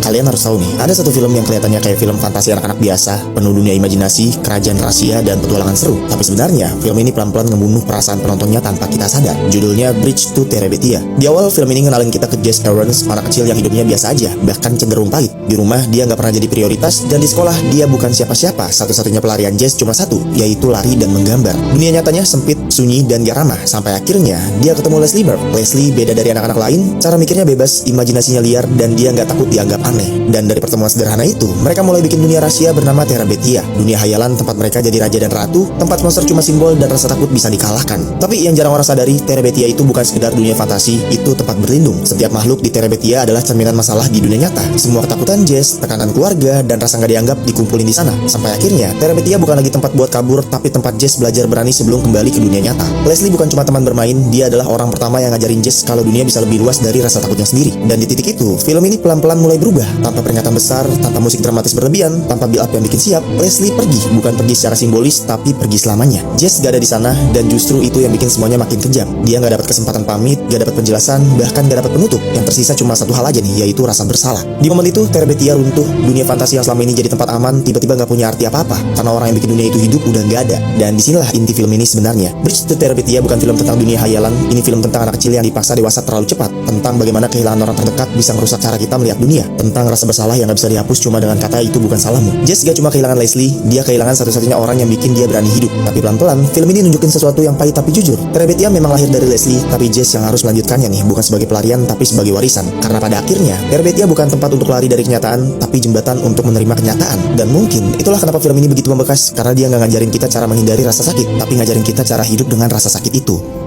Kalian harus tahu nih, ada satu film yang kelihatannya kayak film fantasi anak-anak biasa, penuh dunia imajinasi, kerajaan rahasia, dan petualangan seru. Tapi sebenarnya, film ini pelan-pelan ngebunuh perasaan penontonnya tanpa kita sadar. Judulnya Bridge to Terabithia. Di awal, film ini ngenalin kita ke Jess Aaron's, anak kecil yang hidupnya biasa aja, bahkan cenderung pahit. Di rumah, dia nggak pernah jadi prioritas, dan di sekolah, dia bukan siapa-siapa. Satu-satunya pelarian Jess cuma satu, yaitu lari dan menggambar. Dunia nyatanya sempit, sunyi, dan gak ramah. Sampai akhirnya, dia ketemu Leslie Burke. Leslie beda dari anak-anak lain, cara mikirnya bebas, imajinasinya liar, dan dia nggak takut dianggap aneh. Dan dari pertemuan sederhana itu, mereka mulai bikin dunia rahasia bernama Terabithia. Dunia hayalan tempat mereka jadi raja dan ratu, tempat monster cuma simbol dan rasa takut bisa dikalahkan. Tapi yang jarang orang sadari, Terabithia itu bukan sekedar dunia fantasi, itu tempat berlindung. Setiap makhluk di Terabithia adalah cerminan masalah di dunia nyata. Semua ketakutan Jess, tekanan keluarga, dan rasa nggak dianggap dikumpulin di sana. Sampai akhirnya, Terabithia bukan lagi tempat buat kabur, tapi tempat Jess belajar berani sebelum kembali ke dunia nyata. Leslie bukan cuma teman bermain, dia adalah orang pertama yang ngajarin Jess kalau dunia bisa lebih luas dari rasa takutnya sendiri. Dan di titik itu, film ini pelan-pelan mulai berubah. Tanpa peringatan besar, tanpa musik dramatis berlebihan, tanpa build up yang bikin siap, Leslie pergi. Bukan pergi secara simbolis, tapi pergi selamanya. Jess gak ada di sana, dan justru itu yang bikin semuanya makin kejam. Dia gak dapat kesempatan pamit, gak dapat penjelasan, bahkan gak dapat penutup. Yang tersisa cuma satu hal aja nih, yaitu rasa bersalah. Di momen itu, Terabithia runtuh. Dunia fantasi yang selama ini jadi tempat aman, tiba-tiba gak punya arti apa-apa. Karena orang yang bikin dunia itu hidup udah gak ada. Dan disinilah inti film ini sebenarnya. Bridge to Terabithia bukan film tentang dunia hayalan, ini film tentang anak kecil yang dipaksa dewasa terlalu cepat. Tentang bagaimana kehilangan orang terdekat bisa merusak cara kita melihat dunia. Tentang rasa bersalah yang gak bisa dihapus cuma dengan kata itu bukan salahmu. Jess gak cuma kehilangan Leslie, dia kehilangan satu-satunya orang yang bikin dia berani hidup. Tapi pelan-pelan, film ini nunjukin sesuatu yang pahit tapi jujur. Terabithia memang lahir dari Leslie, tapi Jess yang harus melanjutkannya nih, bukan sebagai pelarian tapi sebagai warisan. Karena pada akhirnya, Terabithia bukan tempat untuk lari dari kenyataan, tapi jembatan untuk menerima kenyataan. Dan mungkin itulah kenapa film ini begitu membekas, karena dia nggak ngajarin kita cara menghindari rasa sakit, tapi ngajarin kita cara hidup dengan rasa sakit itu.